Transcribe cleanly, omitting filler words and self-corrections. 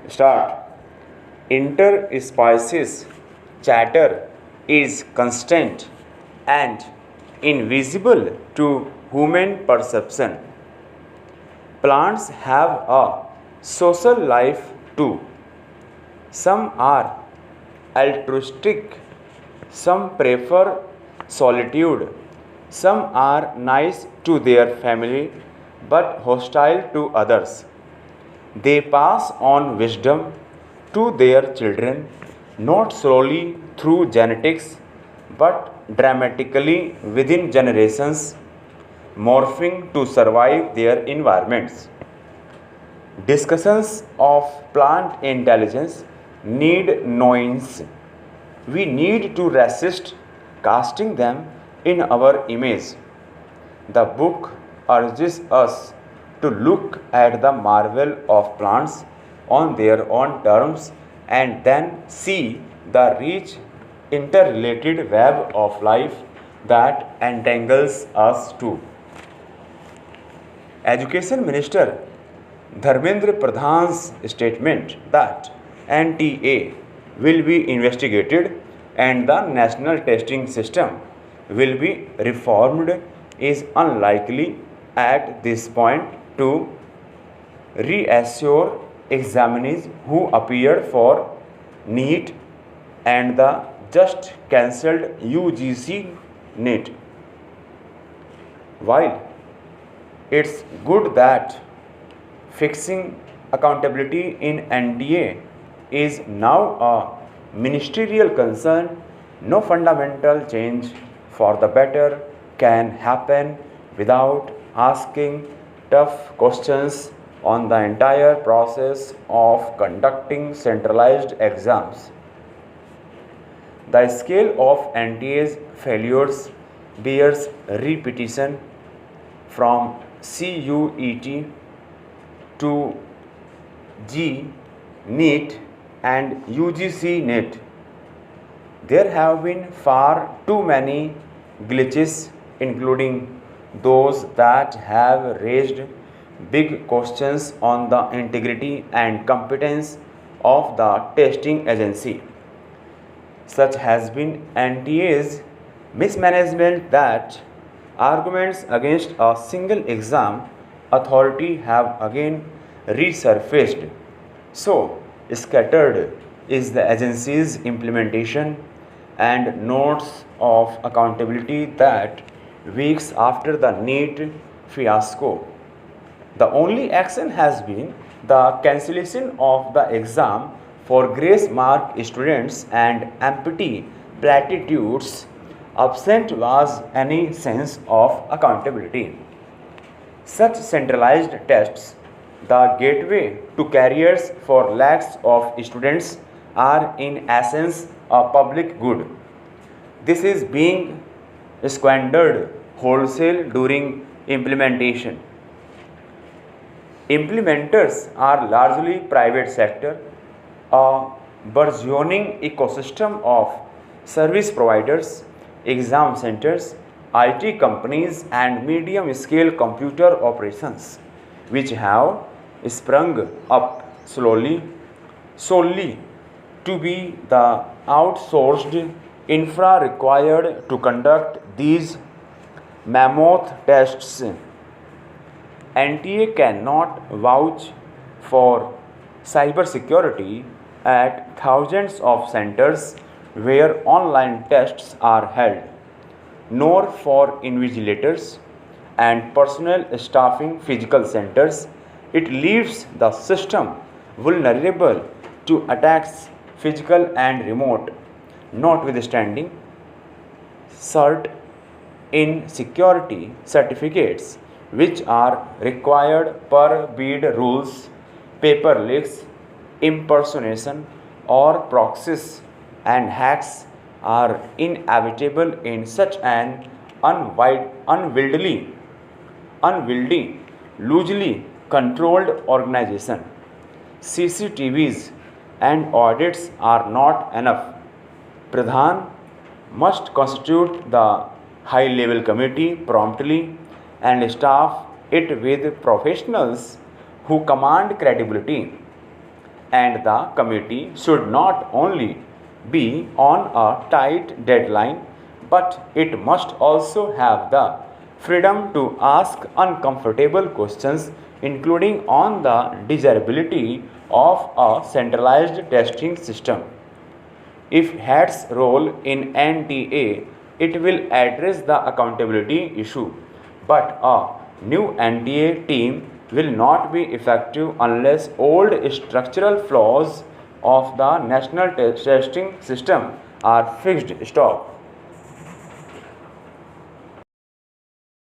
Start. Interspecies chatter is constant and invisible to human perception. Plants have a social life too. Some are altruistic, some prefer solitude, some are nice to their family but hostile to others. They pass on wisdom to their children not solely through genetics but dramatically within generations, morphing to survive their environments. Discussions of plant intelligence need nuance. We need to resist casting them in our image. The book urges us to look at the marvel of plants on their own terms and then see the rich interrelated web of life that entangles us too. Education Minister Dharmendra Pradhan's statement that NTA will be investigated and the national testing system will be reformed is unlikely at this point to reassure examinees who appeared for NEET and the just cancelled UGC NEET. While it's good that fixing accountability in NDA is now a ministerial concern, no fundamental change for the better can happen without asking tough questions on the entire process of conducting centralized exams. The scale of NTA's failures bears repetition from CUET to G NEET and UGC NET. There have been far too many glitches, including those that have raised big questions on the integrity and competence of the testing agency. Such has been NTA's mismanagement that arguments against a single exam authority have again resurfaced. So, scattered is the agency's implementation and notes of accountability that weeks after the NEET fiasco, the only action has been the cancellation of the exam for grace mark students and empty platitudes. Absent was any sense of accountability. Such centralized tests, the gateway to careers for lakhs of students, are in essence a public good. This is being squandered wholesale during implementation. Implementers are largely private sector, a burgeoning ecosystem of service providers, exam centers, IT companies and medium scale computer operations which have sprung up solely to be the outsourced infra required to conduct these mammoth tests. NTA cannot vouch for cybersecurity at thousands of centers where online tests are held, nor for invigilators and personnel staffing physical centers. It leaves the system vulnerable to attacks, physical and remote, notwithstanding cert in security certificates which are required per bid rules, paper leaks, impersonation or proxies and hacks are inevitable in such an unwieldy, loosely controlled organization. CCTVs and audits are not enough. Pradhan must constitute the high level committee promptly and staff it with professionals who command credibility. and the committee should not only be on a tight deadline, but it must also have the freedom to ask uncomfortable questions, including on the desirability of a centralized testing system. If HAT's role in NTA, it will address the accountability issue, but a new NTA team will not be effective unless old structural flaws of the national testing system are fixed. Stop.